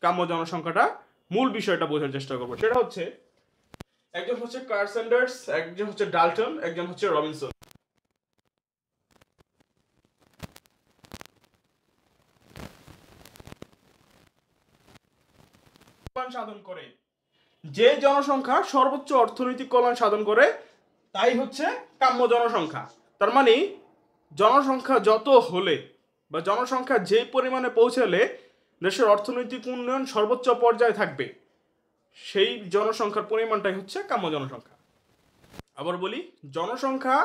কাম্য জনসংখ্যাটা মূল বিষয়টা বোঝার চেষ্টা করবো। সেটা হচ্ছে একজন হচ্ছে কার্ল স্যান্ডার্স, একজন হচ্ছে ডাল্টন, একজন হচ্ছে রবিনসন। সাধন করে যে জনসংখ্যা সর্বোচ্চ অর্থনৈতিক কল্যাণ সাধন করে তাই হচ্ছে কাম্য জনসংখ্যা। তার মানে জনসংখ্যা যত হলে বা জনসংখ্যা যে পরিমাণে পৌঁছালে দেশের অর্থনৈতিক উন্নয়ন সর্বোচ্চ পর্যায়ে থাকবে, সেই জনসংখ্যার পরিমাণটাই হচ্ছে কাম্য জনসংখ্যা। আবার বলি, জনসংখ্যা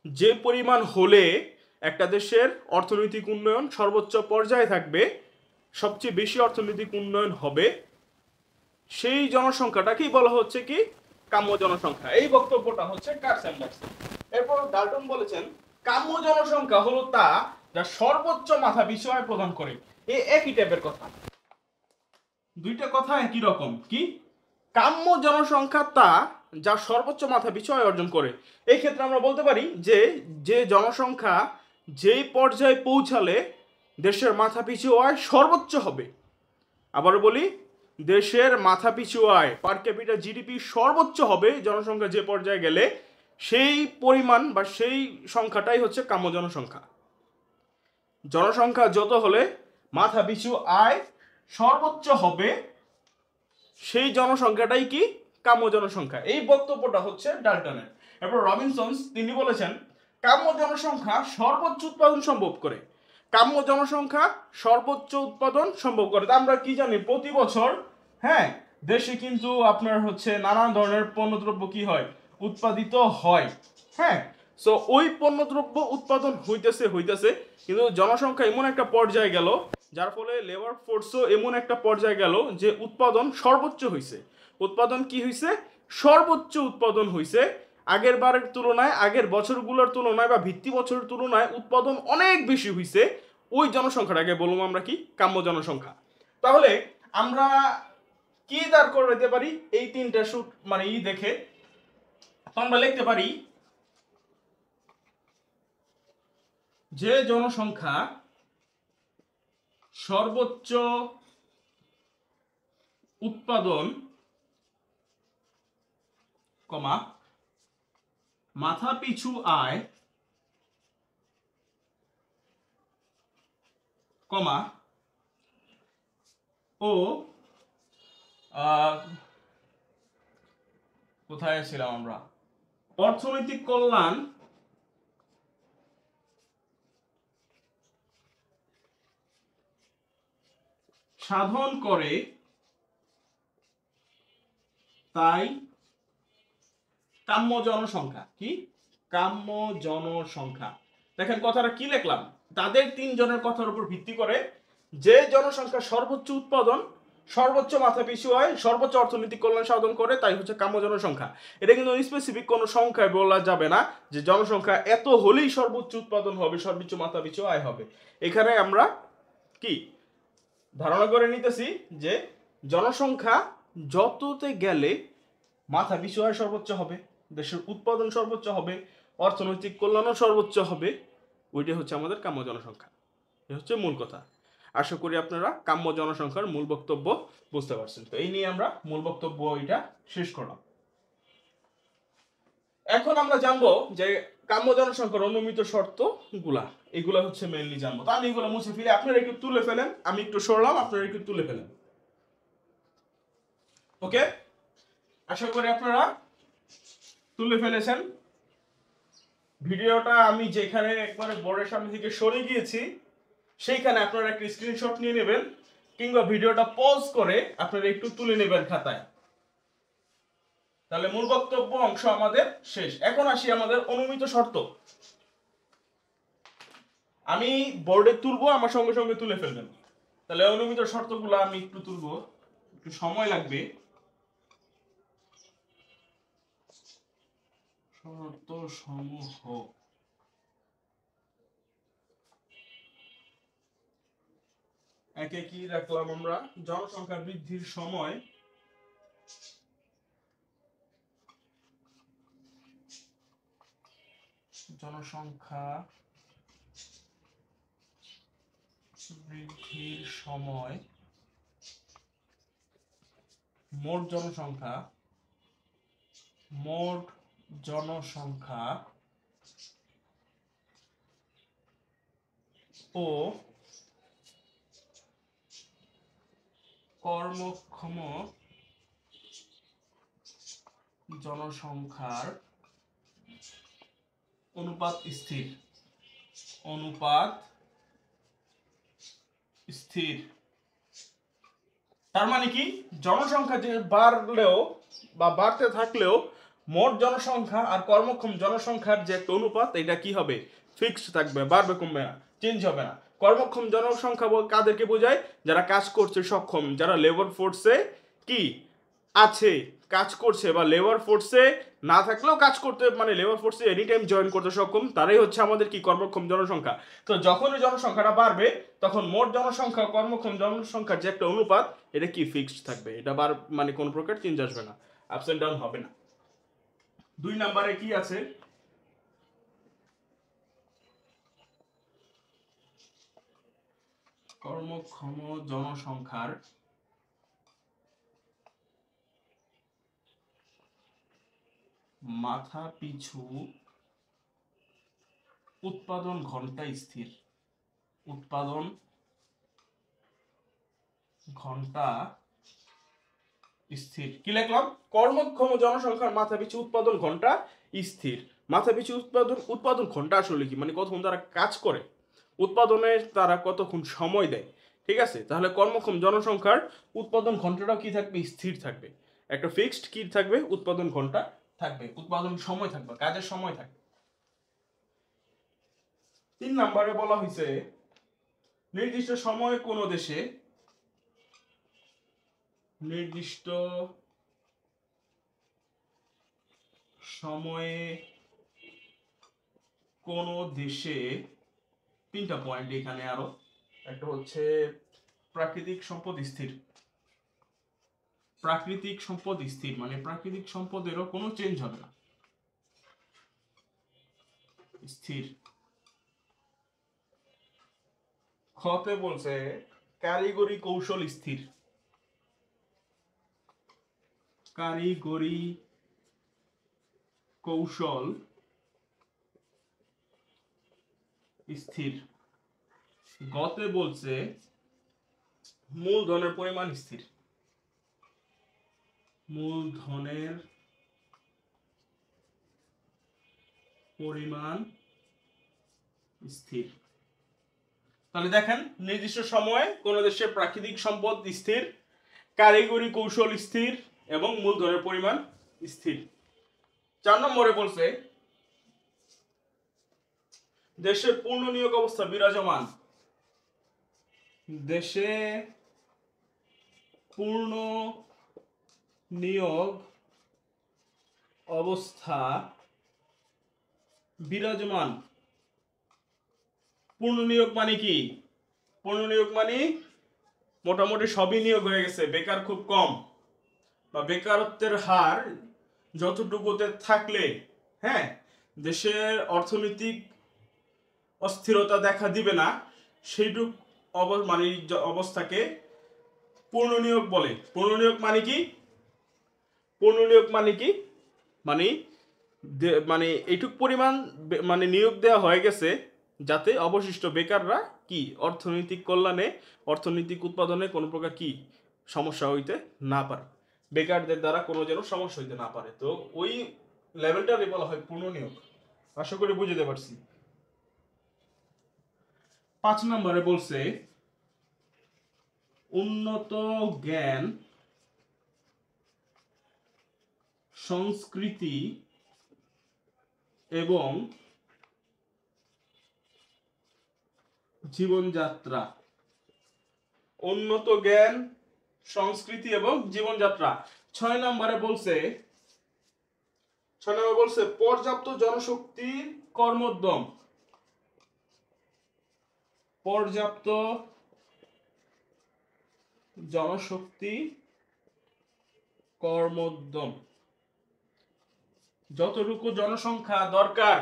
যে পরিমাণ হলে একটা দেশের অর্থনৈতিক উন্নয়ন সর্বোচ্চ পর্যায়ে থাকবে, সবচেয়ে বেশি অর্থনৈতিক উন্নয়ন হবে, সেই জনসংখ্যাটাকেই বলা হচ্ছে কি কাম্য জনসংখ্যা। এই বক্তব্যটা হচ্ছে কার্ল স্যান্ডার্স। এরপর ডাল্টন বলেছেন কাম্য জনসংখ্যা হলো তা যা সর্বোচ্চ মাথা পিছু আয় প্রদান করে। এই একই টাইপের কথা, দুইটা কথা একই রকম। কি কাম্য জনসংখ্যা তা যা সর্বোচ্চ মাথা পিছু আয় অর্জন করে। এই ক্ষেত্রে আমরা বলতে পারি যে যে জনসংখ্যা যেই পর্যায়ে পৌঁছালে দেশের মাথা পিছু আয় সর্বোচ্চ হবে। আবার বলি, দেশের মাথাপিছু আয় পার ক্যাপিটা জিডিপি সর্বোচ্চ হবে জনসংখ্যা যে পর্যায়ে গেলে, সেই পরিমাণ বা সেই সংখ্যাটাই হচ্ছে কাম্য জনসংখ্যা। জনসংখ্যা যত হলে মাথাপিছু আয় সর্বোচ্চ হবে, সেই জনসংখ্যাটাই কি কাম্য জনসংখ্যা। এই বক্তব্যটা হচ্ছে ডাল্টনের। এরপর রবিনসনস তিনি বলেছেন কাম্য জনসংখ্যা সর্বোচ্চ উৎপাদন সম্ভব করে। কাম্য জনসংখ্যা সর্বোচ্চ উৎপাদন সম্ভব করে। আমরা কি জানি, প্রতি বছর হ্যাঁ দেশে কিন্তু আপনার হচ্ছে নানান ধরনের পণ্যদ্রব্য কি হয়, উৎপাদিত হয়। হ্যাঁ, সো ওই পণ্যদ্রব্য উৎপাদন হইতেছে কিন্তু জনসংখ্যা এমন একটা পর্যায়ে গেল, যার ফলে লেবার ফোর্সও এমন একটা পর্যায়ে গেল যে উৎপাদন সর্বোচ্চ হইছে। উৎপাদন কি হইছে? সর্বোচ্চ উৎপাদন হইছে। আগের বারের তুলনায়, আগের বছরগুলোর তুলনায় বা ভিত্তি বছরের তুলনায় উৎপাদন অনেক বেশি হইছে। ওই জনসংখ্যাটাকে বলবো আমরা কি কাম্য জনসংখ্যা। তাহলে আমরা কি দাঁড় করাইতে পারি এই তিনটা সূত্র মানে দেখে আমরা লিখতে পারি যে জনসংখ্যা সর্বোচ্চ উৎপাদন কমা মাথা পিছু আয় কমা ও কোথায় ছিলাম আমরা, অর্থনৈতিক কল্যাণ সাধন করে তাই কাম্য জনসংখ্যা। কি কাম্য জনসংখ্যা? দেখেন কথাটা কি লিখলাম, তাদের তিনজনের কথার উপর ভিত্তি করে যে জনসংখ্যা সর্বোচ্চ উৎপাদন, সর্বোচ্চ মাথা পিছু আয়, সর্বোচ্চ অর্থনৈতিক কল্যাণ সাধন করে তাই হচ্ছে কাম্য জনসংখ্যা। এটা কিন্তু স্পেসিফিক কোনো সংখ্যায় বলা যাবে না যে জনসংখ্যা এত হলেই সর্বোচ্চ উৎপাদন হবে, সর্বোচ্চ মাথা পিছু আয় হবে। এখানে আমরা কি ধারণা করে নিতেছি যে জনসংখ্যা যততে গেলে মাথা পিছু আয় সর্বোচ্চ হবে, দেশের উৎপাদন সর্বোচ্চ হবে, অর্থনৈতিক কল্যাণও সর্বোচ্চ হবে। ওইটাই হচ্ছে আমাদের কাম্য জনসংখ্যা। এ হচ্ছে মূল কথা। আশা করি আপনারা কাম্য জনসংখ্যার মূল বক্তব্য বুঝতে পারছেন। তো এই নিয়ে আমরা মূল বক্তব্য এটা শেষ করলাম। এখন আমরা জানবো যে কাম্য জনসংখ্যার অনুমিত শর্ত গুলা, এগুলা হচ্ছে মেইনলি জানবো। তো আমি এগুলো মুছে ফেলে আপনারা একটু তুলে ফেলেন, আমি একটু সরলাম, আপনারা একটু তুলে ফেলেন। ওকে, আশা করি আপনারা তুলে ফেলেছেন। ভিডিওটা আমি যেখানে একবারে বোর্ডের সামনে থেকে সরে গিয়েছি সেইখানে আপনারা একটা স্ক্রিনশট নিয়ে নেবেন, কিংবা ভিডিওটা পজ করে আপনারা একটু তুলে নেবেন খাতায়। তাহলে মূল বক্তব্য অংশ আমাদের শেষ। এখন আসি আমাদের অনুমিত শর্ত। আমি বোর্ডে তুলবো, আমার সঙ্গে সঙ্গে তুলে ফেলবেন। তাহলে অনুমিত শর্তগুলো আমি একটু তুলবো, একটু সময় লাগবে। শর্ত সমূহ একে কি রাখলাম আমরা, জনসংখ্যা বৃদ্ধির সময় জনসংখ্যা বৃদ্ধির সময় মোট জনসংখ্যা মোট জনসংখ্যা ও কর্মক্ষম জনসংখ্যার অনুপাত স্থির তার মানে কি জনসংখ্যা যে বাড়লেও বা বাড়তে থাকলেও মোট জনসংখ্যা আর কর্মক্ষম জনসংখ্যার যে একটা অনুপাত এটা কি হবে ফিক্সড থাকবে, বাড়বে কমবে না, চেঞ্জ হবে না। কর্মক্ষম জনসংখ্যা কাদেরকে বোঝায়? যারা কাজ করতে সক্ষম, যারা লেবার ফোর্সে কি আছে, কাজ করছে বা লেবার ফোর্সে না থাকলেও কাজ করতে মানে লেবার ফোর্সে এনি টাইম জয়েন করতে সক্ষম, তারাই হচ্ছে আমাদের কি কর্মক্ষম জনসংখ্যা। তো যখনই জনসংখ্যাটা বাড়বে তখন মোট জনসংখ্যা কর্মক্ষম জনসংখ্যার যে একটা অনুপাত এটা কি ফিক্সড থাকবে, এটা মানে কোন প্রকার চেঞ্জ আসবে না, আপস এন্ড ডাউন হবে না। 2 নম্বরে কি আছে? কর্মক্ষম জনসংখ্যার মাথা পিছু উৎপাদন ঘন্টা স্থির। উৎপাদন ঘন্টা স্থির। কি লিখলাম? কর্মক্ষম জনসংখ্যার মাথা পিছু উৎপাদন ঘন্টা স্থির। মাথা পিছু উৎপাদন ঘন্টা আসলে কি মানে কতক্ষণ তারা কাজ করে, উৎপাদনের তারা কতক্ষণ সময় দেয়, ঠিক আছে? তাহলে কর্মক্ষম জনসংখ্যার উৎপাদন ঘন্টাটাও কি থাকবে? স্থির থাকবে। একটা ফিক্সড কি থাকবে? উৎপাদন ঘন্টা থাকবে, উৎপাদন সময় থাকবে, কাজের সময় থাকবে। 3 নম্বরে বলা হয়েছে নির্দিষ্ট সময়ে কোন দেশে নির্দিষ্ট সময়ে কোন দেশে 3টা পয়েন্ট এখানে, আরো একটা হচ্ছে প্রাকৃতিক সম্পদ স্থির। প্রাকৃতিক সম্পদ স্থির মানে প্রাকৃতিক সম্পদেরও কোনো চেঞ্জ হবে না, স্থির। খতে বলছে কারিগরি কৌশল স্থির। কারিগরি কৌশল স্থির। গতে বলছে মূলধনের পরিমাণ স্থির। মূলধনের পরিমাণ স্থির। তাহলে দেখেন নির্দিষ্ট সময়ে কোন দেশের প্রাকৃতিক সম্পদ স্থির, কারিগরি কৌশল স্থির এবং মূলধনের পরিমাণ স্থির। 4 নম্বরে বলছে দেশের পূর্ণ নিয়োগ অবস্থা বিরাজমান। দেশে পূর্ণ নিয়োগ অবস্থা বিরাজমান। পূর্ণ নিয়োগ মানে কি? পূর্ণ নিয়োগ মানে মোটামুটি সবই নিয়োগ হয়ে গেছে, বেকার খুব কম বা বেকারত্বের হার যতটুকুতে থাকলে হ্যাঁ দেশের অর্থনৈতিক অস্থিরতা দেখা দিবে না, সেইটুক মানে অবস্থাকে পূর্ণ নিয়োগ বলে। পূর্ণ নিয়োগ মানে কি? পূর্ণ নিয়োগ মানে কি মানে মানে এইটুক পরিমাণ মানে নিয়োগ দেওয়া হয়ে গেছে যাতে অবশিষ্ট বেকাররা কি অর্থনৈতিক কল্যাণে অর্থনৈতিক উৎপাদনে কোনো প্রকার কি সমস্যা হইতে না পারে, বেকারদের দ্বারা কোনো যেন সমস্যা হইতে না পারে। তো ওই লেভেলটারই বলা হয় পূর্ণ নিয়োগ। আশা করি বুঝতে পারছি। 5 নম্বরে বলছে উন্নত জ্ঞান সংস্কৃতি এবং জীবনযাত্রা। উন্নত জ্ঞান সংস্কৃতি এবং জীবনযাত্রা। 6 নম্বরে বলছে পর্যাপ্ত জনশক্তি কর্মোদ্যম। পর্যাপ্ত জনশক্তি কর্মোদ্যম। যতটুকু জনসংখ্যা দরকার,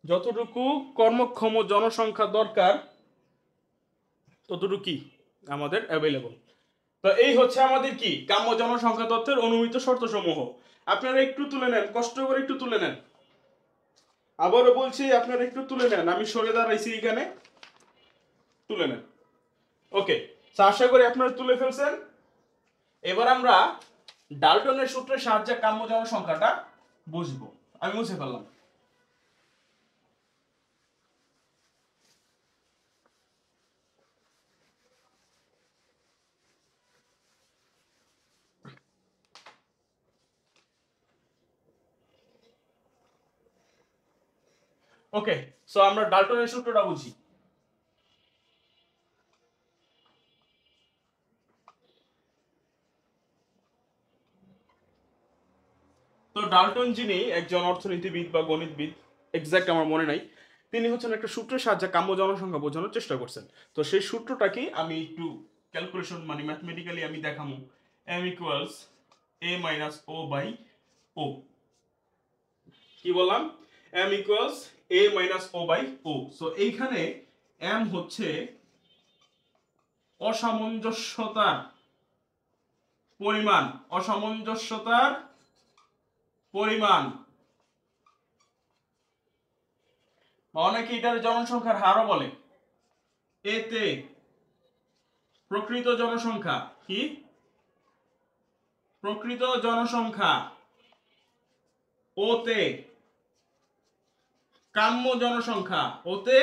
যতটুকু কর্মক্ষম জনসংখ্যা দরকার ততটুকু কি আমাদের অ্যাভেলেবল। তো এই হচ্ছে আমাদের কি কাম্য জনসংখ্যা তথ্যের অনুমিত শর্ত সমূহ। আপনারা একটু তুলে নেন, কষ্ট করে একটু তুলে নেন। আবারও বলছি আপনারা একটু তুলে নেন, আমি সরে দাঁড়াইছি এখানে, তুলে নেন। ওকে, আশা করি আপনারা তুলে ফেলছেন। এবার আমরা ডাল্টনের সূত্রের সাহায্যে কাম্য জনসংখ্যাটা বুঝবো। আমি মুছে ফেললাম। ওকে, সো আমরা ডাল্টনের সূত্রটা বুঝি। তো ডাল্টন যিনি একজন অর্থনীতিবিদ বা গণিতবিদ, এক্সাক্ট আমার মনে নাই, তিনি হচ্ছেন একটা সূত্রের সাহায্যে কাম্য জনসংখ্যা বোঝানোর চেষ্টা করছেন। তো সেই সূত্রটা কি আমি একটু ক্যালকুলেশন মানে ম্যাথমেটিক্যালি আমি দেখামু। m ইকুয়ালস a মাইনাস ও বাই ও। কি বললাম? m ইকুয়ালস a মাইনাস ও বাই ও। সো এইখানে m হচ্ছে অসামঞ্জস্যতার পরিমাণ, অসামঞ্জস্যতার পরিমাণ, অনেকে এটার জনসংখ্যার হারও বলে। এতে প্রকৃত জনসংখ্যা কি? প্রকৃত জনসংখ্যা, ওতে কাম্য জনসংখ্যা, ওতে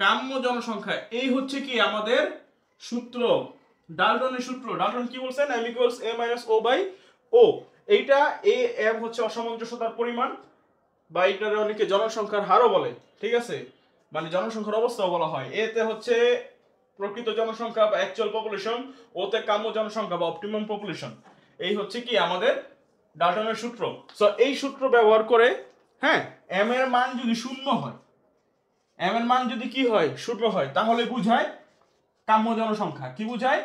কাম্য জনসংখ্যা। এই হচ্ছে কি আমাদের সূত্র, ডাল্টনের সূত্র। ডাল্টন কি বলছেন? m ইকুয়ালস a মাইনাস ও বাই ও। এইটা a m হচ্ছে অসামঞ্জস্যতার পরিমাণ, বা এটার অনেকে জনসংখ্যার হারও বলে, ঠিক আছে, মানে জনসংখ্যার অবস্থাও বলা হয়। এতে হচ্ছে প্রকৃত জনসংখ্যা বা অ্যাকচুয়াল পপুলেশন, ওতে কাম্য জনসংখ্যা বা অপটিমাম পপুলেশন। এই হচ্ছে কি আমাদের ডাল্টনের সূত্র। সো এই সূত্র ব্যবহার করে, হ্যাঁ, m এর মান যদি শূন্য হয়, m এর মান যদি কি হয়? শূন্য হয়, তাহলে বুঝায় কাম্য জনসংখ্যা। কি বুঝায়?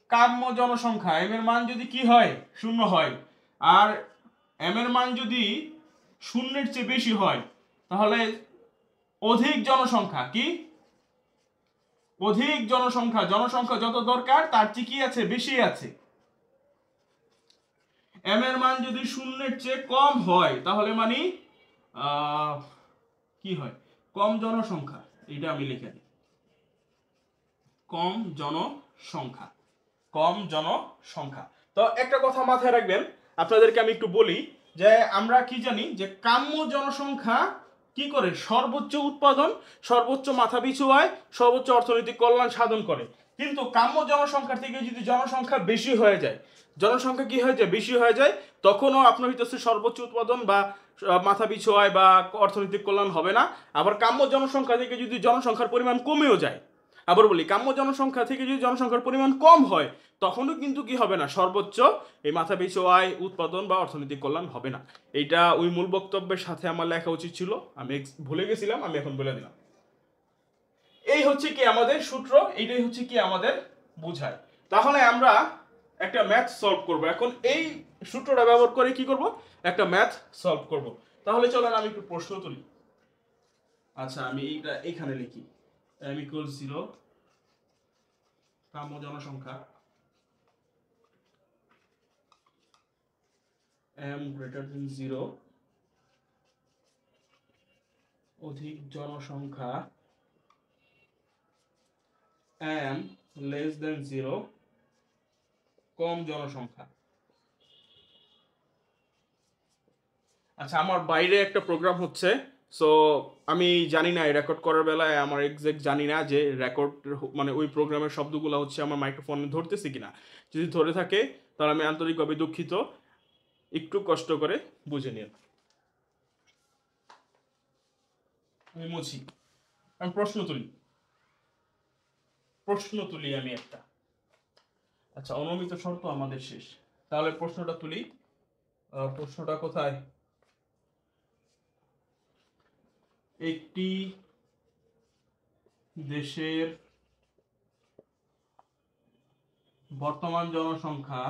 কাম্য জনসংখ্যা। m এর মান যদি কি হয়? শূন্য হয়। আর m এর মান যদি শূন্যের চেয়ে বেশি হয়, তাহলে অধিক জনসংখ্যা। কি? অধিক জনসংখ্যা। জনসংখ্যা যত দরকার তার চেয়ে কি আছে? বেশি আছে। m এর মান যদি শূন্যের চেয়ে কম হয়, তাহলে মানে কি হয়? কম জনসংখ্যা। এটা আমি লিখে দিই, কম জনসংখ্যা, কম জনসংখ্যা। তো একটা কথা মাথায় রাখবেন, আপনাদেরকে আমি একটু বলি যে আমরা কি জানি যে কাম্য জনসংখ্যা কি করে? সর্বোচ্চ উৎপাদন, সর্বোচ্চ মাথাপিছু আয়, সর্বোচ্চ অর্থনৈতিক কল্যাণ সাধন করে। কিন্তু কাম্য জনসংখ্যার থেকে যদি জনসংখ্যা বেশি হয়ে যায়, জনসংখ্যা কি হয়ে যায়? বেশি হয়ে যায়, তখনও আপনার হইতেছে সর্বোচ্চ উৎপাদন বা মাথাপিছু আয় বা অর্থনৈতিক কল্যাণ হবে না। আবার কাম্য জনসংখ্যা থেকে যদি জনসংখ্যার পরিমাণ কমেও যায়, আবার বলি কাম্য জনসংখ্যা থেকে যদি জনসংখ্যার পরিমাণ কম হয়, তখনও কিন্তু কি হবে না? সর্বোচ্চ এই মাথাপিছু আয়, উৎপাদন বা অর্থনৈতিক কল্যাণ হবে না। এইটা ওই মূল বক্তব্যের সাথে আমার লেখা উচিত ছিল, আমি ভুলে গেছিলাম, আমি এখন বলে দিলাম। এই হচ্ছে কি আমাদের সূত্র, এইটাই হচ্ছে কি আমাদের বোঝায়। তাহলে আমরা একটা ম্যাথ সলভ করব এখন। এই সূত্রটা ব্যবহার করে কি করব? একটা ম্যাথ সলভ করব। তাহলে চলেন আমি একটু প্রশ্ন তুলি। আচ্ছা, আমি এইটা এখানে লিখি, m ইকুয়ালস 0, কাম্য জনসংখ্যা m গ্রেটার দেন 0, অধিক জনসংখ্যা m লেস দেন 0, কম জনসংখ্যা। আচ্ছা, আমার বাইরে একটা প্রোগ্রাম হচ্ছে, সো আমি জানি না এই রেকর্ড করার বেলায় আমার এক্সাক্ট জানি না যে রেকর্ড মানে ওই প্রোগ্রামের শব্দগুলো হচ্ছে আমার মাইক্রোফোনে ধরতেছে কিনা। যদি ধরে থাকে তাহলে আমি আন্তরিকভাবে দুঃখিত, একটু কষ্ট করে বুঝে নিন। আমি মুছি, আমি প্রশ্ন তুলি আমি একটা। আচ্ছা, অনুমিত শর্ত আমাদের শেষ, তাহলে প্রশ্নটা তুলি। প্রশ্নটা কোথায়? একটি দেশের বর্তমান জনসংখ্যা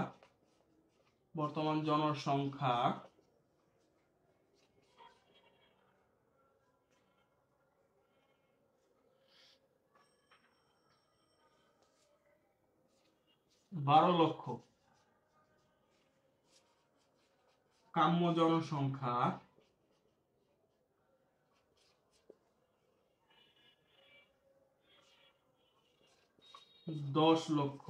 12 লক্ষ কাম্য জনসংখ্যা 10 লক্ষ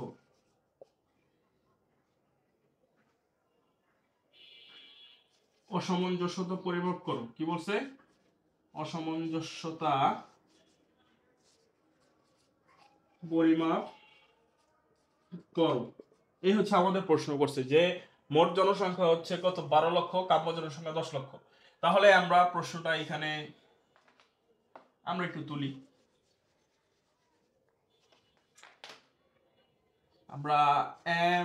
অসামঞ্জস্যতা পরিমাপ করো। কি বলছে? অসামঞ্জস্যতা পরিমাপ করো। এই হচ্ছে আমাদের প্রশ্ন করছে যে মোট জনসংখ্যা হচ্ছে কত? 12 লক্ষ, কাম্য জনসংখ্যা 10 লক্ষ। তাহলে আমরা প্রশ্নটা এখানে আমরা একটু তুলি। আমরা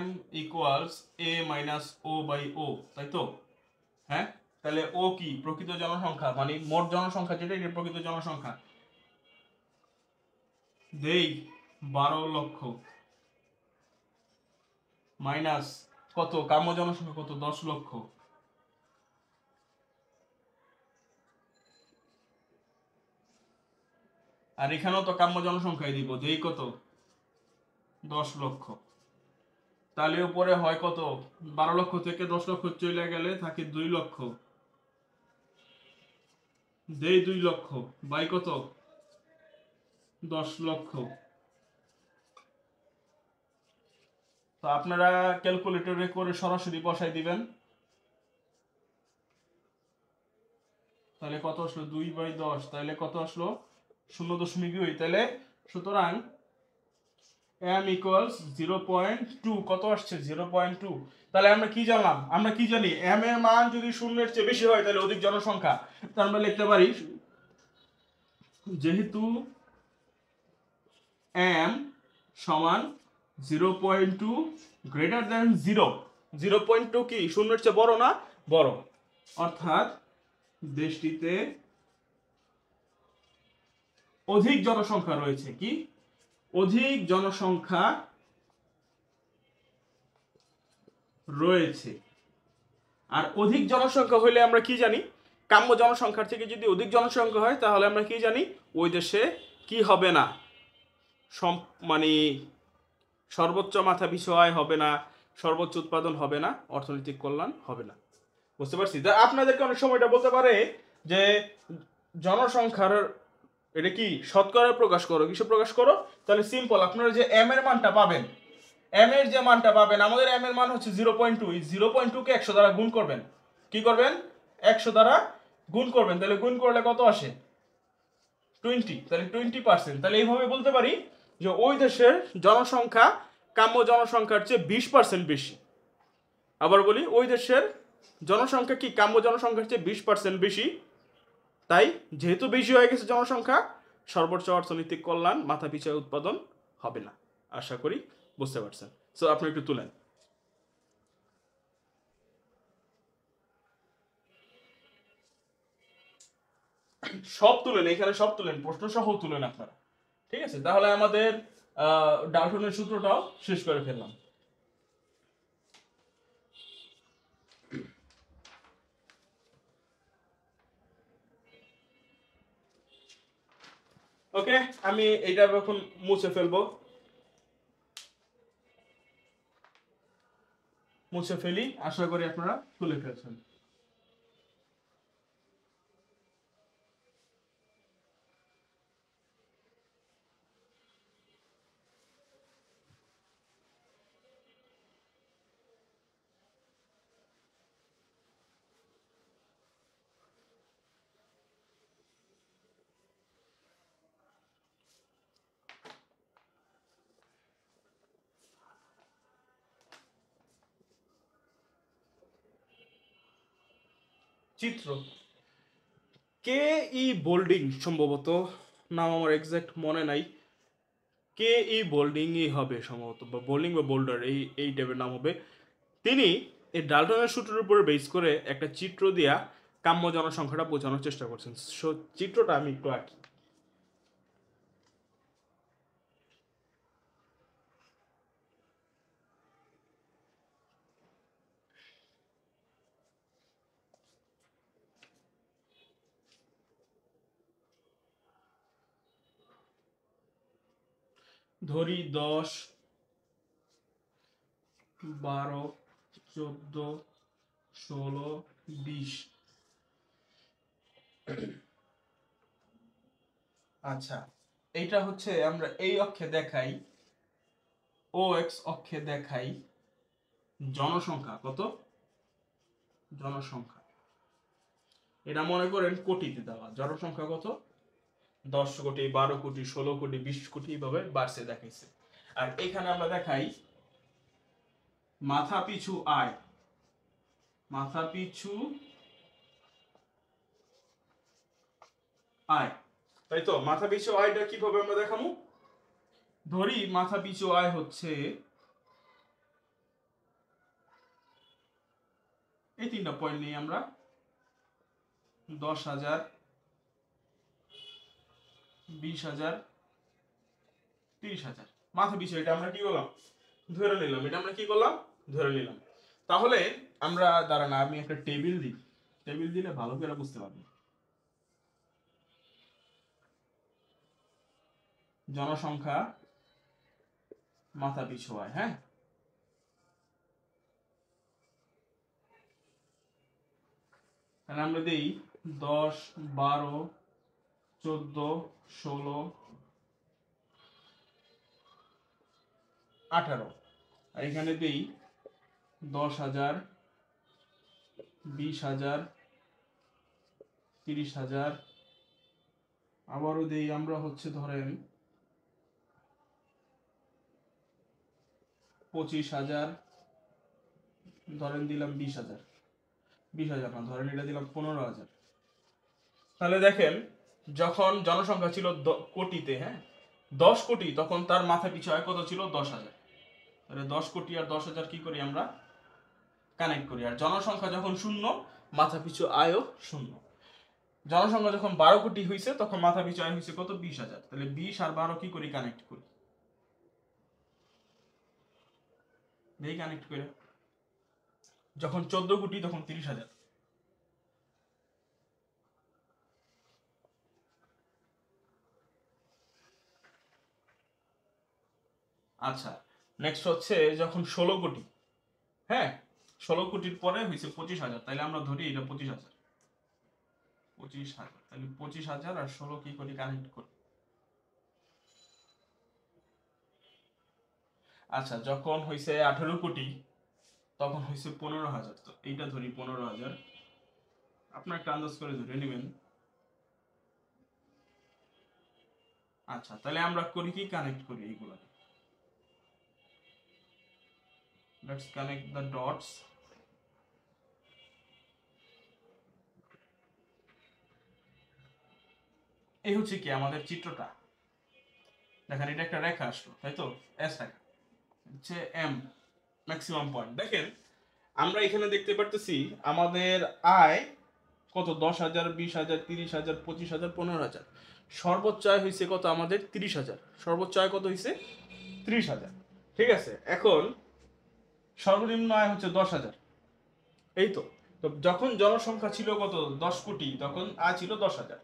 m equals a minus o by o, তাই তো? হ্যাঁ, তাহলে ও কি? প্রকৃত জনসংখ্যা, মানে মোট জনসংখ্যা যেটা, এটা প্রকৃত জনসংখ্যা। দেই 12 লক্ষ মাইনাস কত? কাম্য জনসংখ্যা কত? 10 লক্ষ। আর এখানেও তো কাম্য জনসংখ্যাই দিব, দেই কত? 10 লক্ষ। তাহলে উপরে হয় কত? 12 লক্ষ থেকে 10 লক্ষ চলে গেলে থাকে 2 লক্ষ। দেই 2 লক্ষ বাই কত? 10 লক্ষ। তো আপনারা ক্যালকুলেটরে করে সরাসরি বসাই দিবেন। তাহলে কত আসলো? 2/10। তাহলে কত আসলো? 0.2। তাহলে সুতরাং m ইকুয়ালস 0.2। কত আসছে? 0.2। তাহলে আমরা কি জানলাম? আমরা কি জানি? m এর মান যদি শূন্যের চেয়ে বেশি হয় তাহলে অধিক জনসংখ্যা। তার আমরা লিখতে পারি যেহেতু m সমান 0.2 গ্রেটার দ্যান 0। 0.2 কি শূন্যের চেয়ে বড় না? বড়। অর্থাৎ দেশটিতে অধিক জনসংখ্যা রয়েছে। কি? অধিক জনসংখ্যা রয়েছে। আর অধিক জনসংখ্যা হইলে আমরা কি জানি? কাম্য জনসংখ্যার থেকে যদি অধিক জনসংখ্যা হয় তাহলে আমরা কি জানি? ওই দেশে কি হবে না? মানে সর্বোচ্চ মাথা পিছু আয় হবে না, সর্বোচ্চ উৎপাদন হবে না, অর্থনৈতিক কল্যাণ হবে না। বুঝতে পারছি? তা আপনাদেরকে অনেক সময় এটা বলতে পারে যে জনসংখ্যার এটা কি শতকরা প্রকাশ করো, কিসে প্রকাশ করো? তাহলে সিম্পল, আপনারা যে এম এর মানটা পাবেন, এম এর যে মানটা পাবেন, আমাদের এম এর মান হচ্ছে 0.2। এই 0.2 কে 100 দ্বারা গুণ করবেন। কি করবেন? 100 দ্বারা গুণ করবেন। তাহলে গুণ করলে কত আসে? 20। তাহলে 20%। তাহলে এইভাবে বলতে পারি যে ওই দেশের জনসংখ্যা কাম্য জনসংখ্যার চেয়ে 20% বেশি। আবার বলি, ওই দেশের জনসংখ্যা কি কাম্য জনসংখ্যার চেয়ে 20% বেশি। তাই যেহেতু বেশি হয়ে গেছে জনসংখ্যা, সর্বোচ্চ অর্থনৈতিক কল্যাণ, মাথা পিছু উৎপাদন হবে না। আশা করি বুঝতে পারছেন। সো আপনি একটু তুলেন। সব তুলেন, এখানে সব তুলেন, প্রশ্ন সহ তুলেন আপনারা। ঠিক আছে? তাহলে আমাদের ডাল্টনের সূত্রটাও শেষ করে ফেললাম। ওকে, আমি এইটা এখন মুছে ফেলবো। মুছে ফেলি, আশা করি আপনারা তুলে ফেলছেন। চিত্র কে ই বোল্ডিং, সম্ভবত নাম আমার এক্সাক্ট মনে নাই। কে ই বোল্ডিংই হবে সম্ভবত, বা বোল্ডিং বা বোল্ডার, এই টাইপের নাম হবে। তিনি এই ডাল্টনের সূত্রের উপরে বেস করে একটা চিত্র দিয়া কাম্য জনসংখ্যাটা বোঝানোর চেষ্টা করছেন। সো চিত্রটা আমি একটু আঁকি। ধরি 10 12, 14, 16, 20। আচ্ছা, এইটা হচ্ছে আমরা এই অক্ষে দেখাই, ও এক্স অক্ষে দেখাই জনসংখ্যা কত, জনসংখ্যা। এটা মনে করেন কোটিতে দেওয়া, জনসংখ্যা কত, 10 কোটি, 12 কোটি, 16 কোটি, 20 কোটি, এইভাবে বাড়ছে দেখাইছে। আর এখানে আমরা দেখাই মাথা পিছু আয়, মাথা পিছু আয়, তাই তো। মাথা পিছু আয়টা কিভাবে আমরা দেখাবো? ধরি মাথা পিছু আয় হচ্ছে এই তিনটা পয়েন্ট নিয়ে আমরা 10,000, 20,000, 30,000 মাথা পিছু, এটা আমরা কি করলাম, ধরে নিলাম। এটা আমরা কি করলাম, ধরে নিলাম। তাহলে আমরা দাঁড়ান আমি একটা টেবিল দিই, টেবিল দিলে ভালো করে বুঝতে পারবো। জনসংখ্যা মাথা পিছু আয়, হ্যাঁ, তাহলে আমরা দিই 10, 12, 14, 16, 18, আর এখানে দিই 10,000, 20,000, 30,000, আবারও দিই আমরা হচ্ছে ধরেন 25,000, ধরেন দিলাম 20,000, 20,000 না, ধরেন এটা দিলাম 15,000। তাহলে দেখেন যখন জনসংখ্যা ছিল কোটিতে, হ্যাঁ 10 কোটি, তখন তার মাথা পিছু আয় কত ছিল, 10,000। তাহলে 10 কোটি আর 10,000 কি করি আমরা, কানেক্ট করি। আর জনসংখ্যা যখন শূন্য, মাথা পিছু আয়ও শূন্য। জনসংখ্যা যখন 12 কোটি হয়েছে, তখন মাথা পিছু আয় হয়েছে কত, 20,000। তাহলে 20 আর 12 কি করি, কানেক্ট করি, দেখি কানেক্ট করে। যখন 14 কোটি তখন 30,000। আচ্ছা, নেক্সট হচ্ছে যখন 16 কোটি, হ্যাঁ 16 কোটির পরে হয়েছে 25,000, তাহলে আমরা ধরি এটা 25,000, 25,000, তাহলে 25,000 আর 16 কি করি, কানেক্ট করি। আচ্ছা, যখন হয়েছে 18 কোটি, তখন হয়েছে 15,000, তো এইটা ধরি 15,000, আপনার একটা আন্দাজ করে ধরে নেবেন। আচ্ছা, তাহলে আমরা করি কি, কানেক্ট করি এইগুলা, লেটস কানেক্ট দ্য ডটস। এই হচ্ছে কি আমাদের চিত্রটা, দেখেন এটা একটা রেখা আসলো, তাই তো, এস রেখা হচ্ছে এম ম্যাক্সিমাম পয়েন্ট। দেখেন আমরা এখানে দেখতে পারতেছি আমাদের আয় কত, 10,000, 20,000, 30,000, 25,000, 15,000। সর্বোচ্চ আয় হয়েছে কত আমাদের, 30,000। সর্বোচ্চ আয় কত হয়েছে, 30,000। ঠিক আছে, এখন সর্বনিম্ন আয় হচ্ছে 10,000, এই তো। তো যখন জনসংখ্যা ছিল কত, 10 কোটি, তখন আয় ছিল 10,000।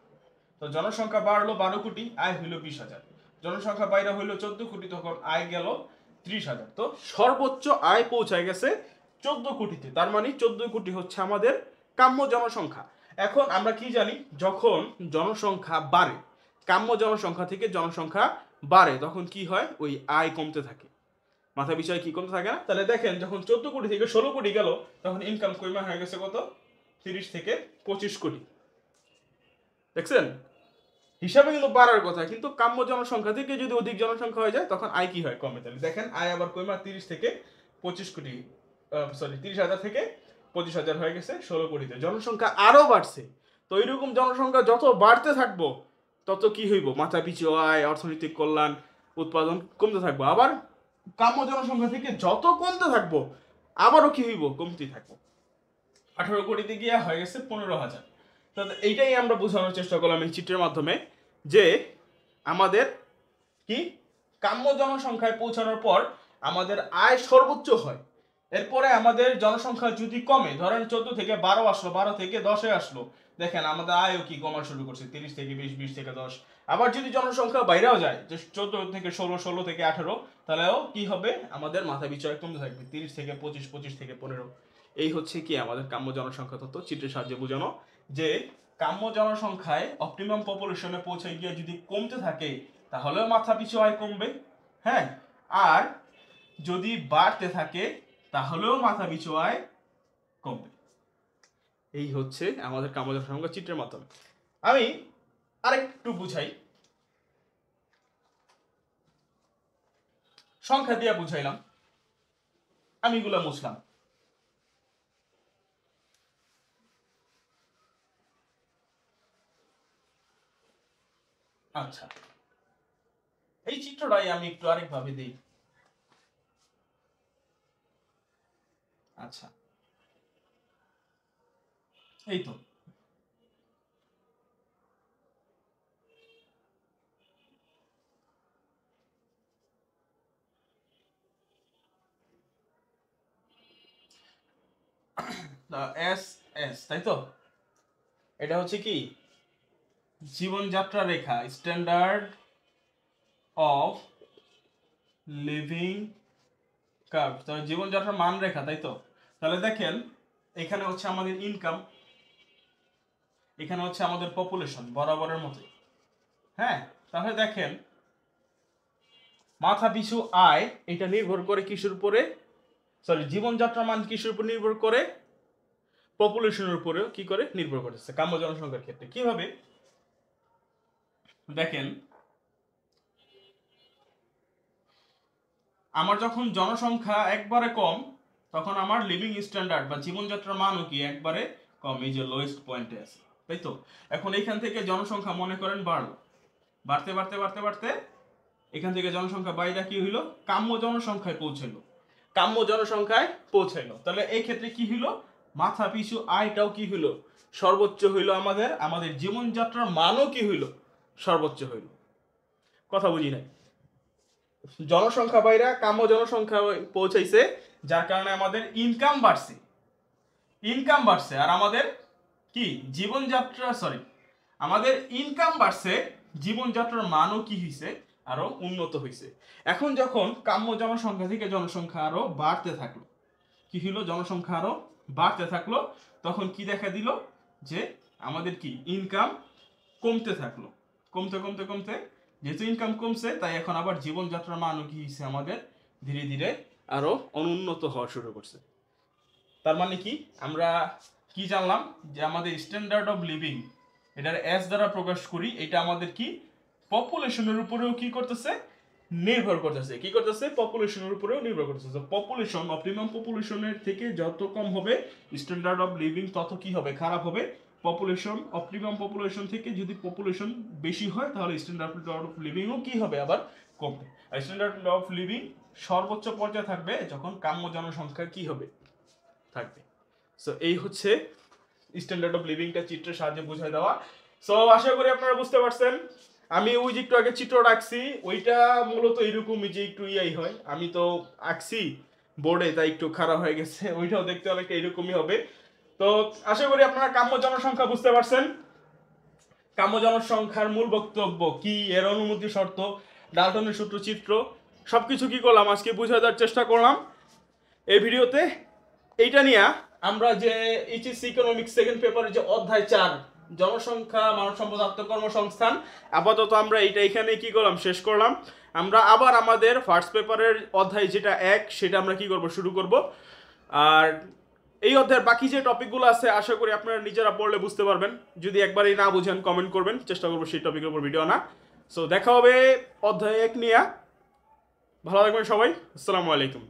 তো জনসংখ্যা বাড়লো 12 কোটি, আয় হইল 20,000। জনসংখ্যা বাইরে হইলো 14 কোটি, তখন আয় গেল 30,000। তো সর্বোচ্চ আয় পৌঁছায় গেছে 14 কোটিতে। তার মানে 14 কোটি হচ্ছে আমাদের কাম্য জনসংখ্যা। এখন আমরা কি জানি, যখন জনসংখ্যা বাড়ে, কাম্য জনসংখ্যা থেকে জনসংখ্যা বাড়ে, তখন কি হয়, ওই আয় কমতে থাকে, মাথা বিষয় কি কমতে থাকে না। তাহলে দেখেন যখন 14 কোটি থেকে 16 কোটি গেল, তখন ইনকাম কমে হয়ে গেছে কত, 30 থেকে 25 কোটি। দেখছেন, হিসাবে কিন্তু বাড়ার কথা, কিন্তু কাম্য জনসংখ্যা থেকে যদি অধিক জনসংখ্যা হয়ে যায়, তখন আয় কি হয়, কমে। তাহলে দেখেন আয় আবার কমে 30 থেকে 25 কোটি, সরি 30,000 থেকে 25,000 হয়ে গেছে 16 কোটিতে। জনসংখ্যা আরো বাড়ছে। তো এইরকম জনসংখ্যা যত বাড়তে থাকবো, তত কি হইব, মাথা পিছু আয়, অর্থনৈতিক কল্যাণ, উৎপাদন কমতে থাকবো। আবার কাম্য জনসংখ্যা থেকে যত কমতে থাকবো, আবারও কি হইব, কমতে থাকবো। 18 কোটিতে গিয়ে হয়ে গেছে 15,000। তো এইটাই আমরা বোঝানোর চেষ্টা করলাম এই চিত্রের মাধ্যমে, যে আমাদের কি, কাম্য জনসংখ্যায় পৌঁছানোর পর আমাদের আয় সর্বোচ্চ হয়। এরপরে আমাদের জনসংখ্যা যদি কমে, ধরেন 14 থেকে 12 আসলো, 12 থেকে 10-এ আসলো, দেখেন আমাদের আয়ও কি কমা শুরু করছে, 30 থেকে 20, 20 থেকে 10, আবার যদি জনসংখ্যা বাইরেও যায় যে 14 থেকে 16, 16 থেকে 18, তাহলেও কি হবে, আমাদের মাথা পিছু কমতে থাকবে 30 থেকে 25, 25 থেকে 15। এই হচ্ছে কি আমাদের কাম্য জনসংখ্যা তত্ত্ব, চিত্রের সাহায্যে বোঝানো যে কাম্য জনসংখ্যায় অপটিমাম পপুলেশনে পৌঁছে গিয়ে যদি কমতে থাকে তাহলেও মাথা পিছু আয় কমবে, হ্যাঁ, আর যদি বাড়তে থাকে তাহলেও মাথা পিছু আয় কমবে। এই হচ্ছে আমাদের কাম্য জনসংখ্যা চিত্রের মাধ্যমে। আমি আরেকটু বুঝাই, সংখ্যা দিয়ে বুঝাইলাম, আমি এগুলা মুছলাম। আচ্ছা, এই চিত্রটাই আমি একটু আরেকভাবে দিই। আচ্ছা, এই তো এস এস, তাই তো, এটা হচ্ছে কি জীবনযাত্রা রেখা, স্ট্যান্ডার্ড অফ লিভিং কার্ভ, তাহলে জীবনযাত্রার মান রেখা, তাই তো। তাহলে দেখেন এখানে হচ্ছে আমাদের ইনকাম, এখানে হচ্ছে আমাদের পপুলেশন, বরাবরের মতো, হ্যাঁ। তাহলে দেখেন মাথা পিছু আয় এটা নির্ভর করে কিসের উপরে, সরি, জীবনযাত্রার মান কিসের উপর নির্ভর করে, পপুলেশনের উপরেও কি করে নির্ভর করতেছে কাম্য জনসংখ্যার ক্ষেত্রে। কিভাবে দেখেন, আমার যখন জনসংখ্যা একবারে কম তখন আমার লিভিং স্ট্যান্ডার্ড বা জীবনযাত্রার মানও কি একবারে কম, এই যে লোয়েস্ট পয়েন্টে আছে, তাই তো। এখন এইখান থেকে জনসংখ্যা মনে করেন বাড়লো, বাড়তে বাড়তে বাড়তে বাড়তে এখান থেকে জনসংখ্যা বাইরে কি হইলো, কাম্য জনসংখ্যায় পৌঁছালো, কাম্য জনসংখ্যায় পৌঁছাইলো। তাহলে এই ক্ষেত্রে কি হইলো, মাথা পিছু আয়টাও কি হইলো, সর্বোচ্চ হইলো, আমাদের আমাদের জীবনযাত্রার মানও কি হইলো, সর্বোচ্চ হইলো। কথা বুঝি নাই, জনসংখ্যা বাইরা কাম্য জনসংখ্যা পৌঁছাইছে, যার কারণে আমাদের ইনকাম বাড়ছে, ইনকাম বাড়ছে, আর আমাদের কি জীবনযাত্রা, সরি, আমাদের ইনকাম বাড়ছে, জীবনযাত্রার মানও কি হইছে, আরো উন্নত হইছে। এখন যখন কাম্য জনসংখ্যা থেকে জনসংখ্যা আরো বাড়তে থাকলো, কি হইলো, জনসংখ্যা আরো বাড়তে থাকলো, তখন কি দেখা দিল যে আমাদের কি ইনকাম কমতে থাকলো, কমতে কমতে কমতে, যেহেতু ইনকাম কমছে তাই এখন আবার জীবনযাত্রার মানও কি হয়েছে আমাদের ধীরে ধীরে আরো অনুন্নত হওয়া শুরু করছে। তার মানে কি আমরা কি জানলাম, যে আমাদের স্ট্যান্ডার্ড অফ লিভিং এটার এস দ্বারা প্রকাশ করি, এটা আমাদের কি পপুলেশনের উপরেও কি করতেছে, নির্ভর করতেছে, কি করতেছে, পপুলেশনের উপরেও নির্ভর করতেছে। পপুলেশন, অপটিমাম পপুলেশনের থেকে যত কম হবে স্ট্যান্ডার্ড অফ লিভিং তত কি হবে, খারাপ হবে। পপুলেশন, অপটিমাম পপুলেশন থেকে যদি পপুলেশন বেশি হয় তাহলে স্ট্যান্ডার্ড অফ লিভিংও কি হবে, আবার কমবে। আর স্ট্যান্ডার্ড অফ লিভিং সর্বোচ্চ পর্যায়ে থাকবে যখন কাম্য জনসংখ্যা কি হবে, থাকবে। সো এই হচ্ছে স্ট্যান্ডার্ড অফ লিভিংটা চিত্রের সাহায্যে বুঝাই দেওয়া। সো আশা করি আপনারা বুঝতে পারছেন। আমি ওই যে একটু আগে চিত্র রাখছি ওইটা মূলত এরকমই, যে একটু ইয়াই হয়, আমি তো আঁকছি বোর্ডে তাই একটু খারাপ হয়ে গেছে, ওইটাও দেখতে অনেকটা এরকমই হবে। তো আশা করি আপনারা কাম্য জনসংখ্যা বুঝতে পারছেন। কাম্য জনসংখ্যার মূল বক্তব্য কি, এর অনুমতি শর্ত, ডাল্টনের সূত্র, চিত্র, সবকিছু কি করলাম আজকে বুঝাই দেওয়ার চেষ্টা করলাম এই ভিডিওতে। এইটা নিয়ে আমরা যে এইচএসসি ইকোনমিক্স সেকেন্ড পেপারের যে অধ্যায় 4 জনসংখ্যা, মানব সম্পদ, আত্মকর্মসংস্থান, আপাতত আমরা এইটা এখানে কি করলাম, শেষ করলাম। আমরা আবার আমাদের ফার্স্ট পেপারের অধ্যায় যেটা 1 সেটা আমরা কি করব, শুরু করব। আর এই অধ্যায়ের বাকি যে টপিকগুলো আছে আশা করি আপনারা নিজেরা পড়লে বুঝতে পারবেন। যদি একবারই না বুঝেন কমেন্ট করবেন, চেষ্টা করবো সেই টপিকের উপর ভিডিও আনা। সো দেখা হবে অধ্যায় 1 নিয়ে। ভালো থাকবেন সবাই, আসসালামু আলাইকুম।